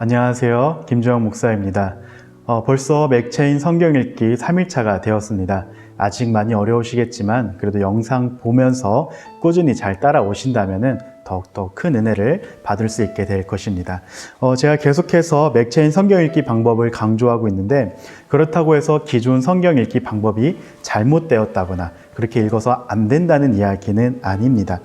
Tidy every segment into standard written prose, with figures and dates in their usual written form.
안녕하세요. 김주영 목사입니다. 벌써 맥체인 성경 읽기 3일차가 되었습니다. 아직 많이 어려우시겠지만 그래도 영상 보면서 꾸준히 잘 따라오신다면 더욱더 큰 은혜를 받을 수 있게 될 것입니다. 제가 계속해서 맥체인 성경 읽기 방법을 강조하고 있는데, 그렇다고 해서 기존 성경 읽기 방법이 잘못되었다거나 그렇게 읽어서 안 된다는 이야기는 아닙니다.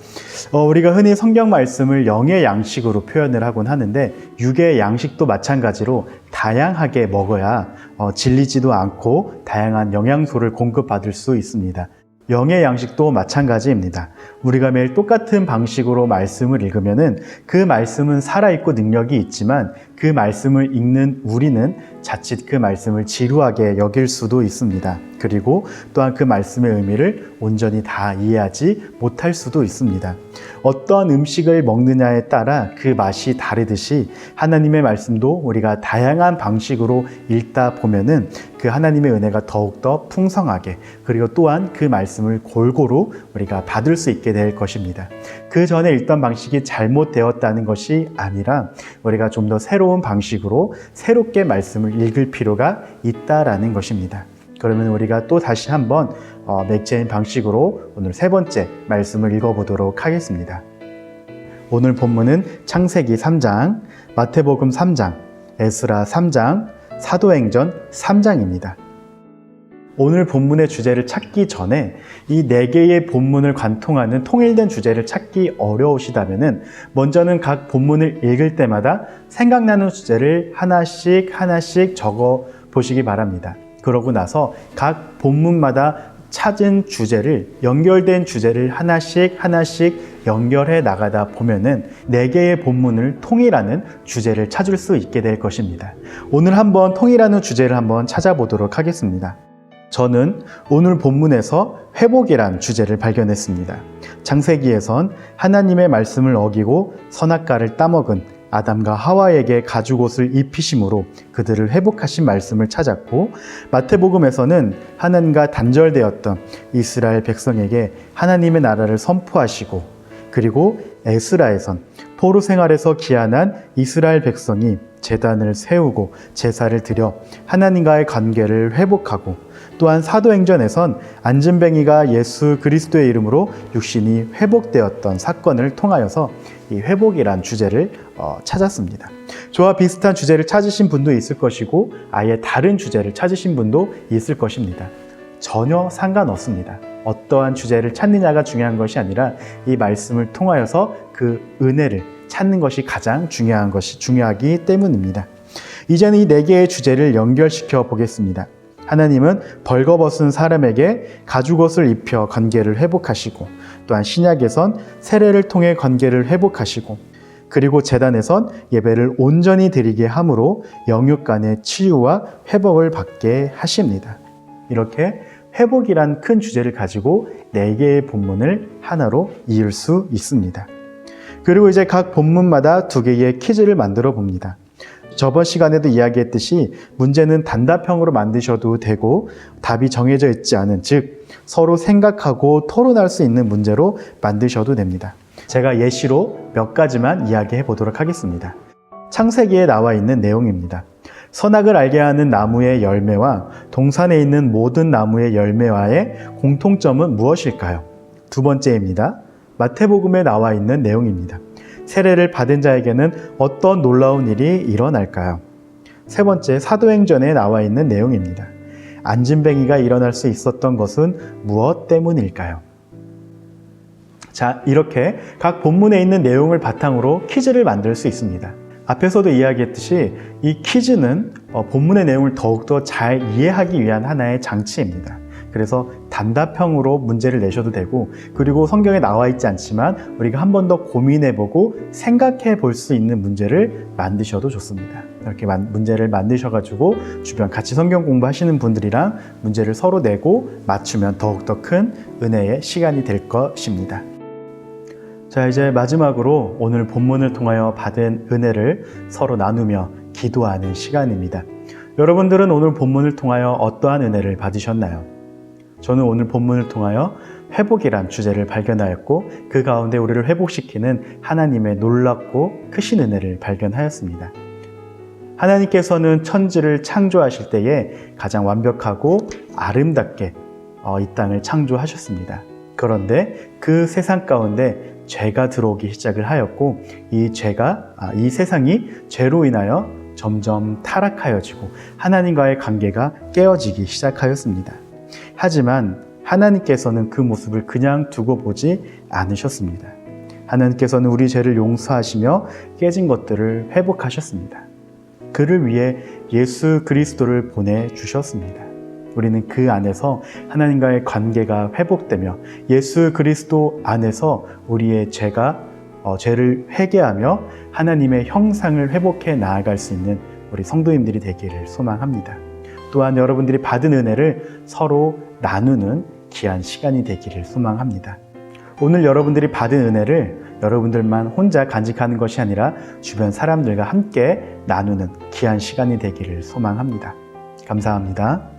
우리가 흔히 성경 말씀을 영의 양식으로 표현을 하곤 하는데, 육의 양식도 마찬가지로 다양하게 먹어야 질리지도 않고 다양한 영양소를 공급받을 수 있습니다. 영의 양식도 마찬가지입니다. 우리가 매일 똑같은 방식으로 말씀을 읽으면은 그 말씀은 살아있고 능력이 있지만 그 말씀을 읽는 우리는 자칫 그 말씀을 지루하게 여길 수도 있습니다. 그리고 또한 그 말씀의 의미를 온전히 다 이해하지 못할 수도 있습니다. 어떤 음식을 먹느냐에 따라 그 맛이 다르듯이 하나님의 말씀도 우리가 다양한 방식으로 읽다 보면은 그 하나님의 은혜가 더욱더 풍성하게, 그리고 또한 그 말씀을 골고루 우리가 받을 수 있게 될 것입니다. 그 전에 읽던 방식이 잘못되었다는 것이 아니라 우리가 좀 더 새로운 방식으로 새롭게 말씀을 읽을 필요가 있다라는 것입니다. 그러면 우리가 또 다시 한번 맥체인 방식으로 오늘 세 번째 말씀을 읽어보도록 하겠습니다. 오늘 본문은 창세기 3장, 마태복음 3장, 에스라 3장, 사도행전 3장입니다. 오늘 본문의 주제를 찾기 전에 이 4개의 본문을 관통하는 통일된 주제를 찾기 어려우시다면 먼저는 각 본문을 읽을 때마다 생각나는 주제를 하나씩 적어 보시기 바랍니다. 그러고 나서 각 본문마다 찾은 주제를, 연결된 주제를 하나씩 연결해 나가다 보면은 4개의 본문을 통일하는 주제를 찾을 수 있게 될 것입니다. 오늘 한번 통일하는 주제를 한번 찾아보도록 하겠습니다. 저는 오늘 본문에서 회복이란 주제를 발견했습니다. 창세기에선 하나님의 말씀을 어기고 선악과를 따먹은 아담과 하와에게 가죽옷을 입히심으로 그들을 회복하신 말씀을 찾았고, 마태복음에서는 하나님과 단절되었던 이스라엘 백성에게 하나님의 나라를 선포하시고, 그리고 에스라에선 포로 생활에서 귀환한 이스라엘 백성이 제단을 세우고 제사를 드려 하나님과의 관계를 회복하고, 또한 사도행전에선 안진뱅이가 예수 그리스도의 이름으로 육신이 회복되었던 사건을 통하여서 이 회복이란 주제를 찾았습니다. 저와 비슷한 주제를 찾으신 분도 있을 것이고 아예 다른 주제를 찾으신 분도 있을 것입니다. 전혀 상관없습니다. 어떠한 주제를 찾느냐가 중요한 것이 아니라 이 말씀을 통하여서 그 은혜를 찾는 것이 가장 중요하기 때문입니다. 이제는 이 4개의 주제를 연결시켜 보겠습니다. 하나님은 벌거벗은 사람에게 가죽옷을 입혀 관계를 회복하시고, 또한 신약에선 세례를 통해 관계를 회복하시고, 그리고 제단에선 예배를 온전히 드리게 함으로 영육 간의 치유와 회복을 받게 하십니다. 이렇게 회복이란 큰 주제를 가지고 4개의 본문을 하나로 이을 수 있습니다. 그리고 이제 각 본문마다 2개의 퀴즈를 만들어 봅니다. 저번 시간에도 이야기했듯이 문제는 단답형으로 만드셔도 되고 답이 정해져 있지 않은, 즉 서로 생각하고 토론할 수 있는 문제로 만드셔도 됩니다. 제가 예시로 몇 가지만 이야기해 보도록 하겠습니다. 창세기에 나와 있는 내용입니다. 선악을 알게 하는 나무의 열매와 동산에 있는 모든 나무의 열매와의 공통점은 무엇일까요? 2번째입니다. 마태복음에 나와 있는 내용입니다. 세례를 받은 자에게는 어떤 놀라운 일이 일어날까요? 3번째, 사도행전에 나와 있는 내용입니다. 안진뱅이가 일어날 수 있었던 것은 무엇 때문일까요? 자, 이렇게 각 본문에 있는 내용을 바탕으로 퀴즈를 만들 수 있습니다. 앞에서도 이야기했듯이 이 퀴즈는 본문의 내용을 더욱더 잘 이해하기 위한 하나의 장치입니다. 그래서 단답형으로 문제를 내셔도 되고, 그리고 성경에 나와 있지 않지만 우리가 한 번 더 고민해보고 생각해 볼 수 있는 문제를 만드셔도 좋습니다. 이렇게 문제를 만드셔가지고 주변 같이 성경 공부하시는 분들이랑 문제를 서로 내고 맞추면 더욱더 큰 은혜의 시간이 될 것입니다. 자, 이제 마지막으로 오늘 본문을 통하여 받은 은혜를 서로 나누며 기도하는 시간입니다. 여러분들은 오늘 본문을 통하여 어떠한 은혜를 받으셨나요? 저는 오늘 본문을 통하여 회복이란 주제를 발견하였고, 그 가운데 우리를 회복시키는 하나님의 놀랍고 크신 은혜를 발견하였습니다. 하나님께서는 천지를 창조하실 때에 가장 완벽하고 아름답게 이 땅을 창조하셨습니다. 그런데 그 세상 가운데 죄가 들어오기 시작을 하였고 이 세상이 죄로 인하여 점점 타락하여지고 하나님과의 관계가 깨어지기 시작하였습니다. 하지만 하나님께서는 그 모습을 그냥 두고 보지 않으셨습니다. 하나님께서는 우리 죄를 용서하시며 깨진 것들을 회복하셨습니다. 그를 위해 예수 그리스도를 보내주셨습니다. 우리는 그 안에서 하나님과의 관계가 회복되며 예수 그리스도 안에서 우리의 죄를 회개하며 하나님의 형상을 회복해 나아갈 수 있는 우리 성도님들이 되기를 소망합니다. 또한 여러분들이 받은 은혜를 서로 나누는 귀한 시간이 되기를 소망합니다. 오늘 여러분들이 받은 은혜를 여러분들만 혼자 간직하는 것이 아니라 주변 사람들과 함께 나누는 귀한 시간이 되기를 소망합니다. 감사합니다.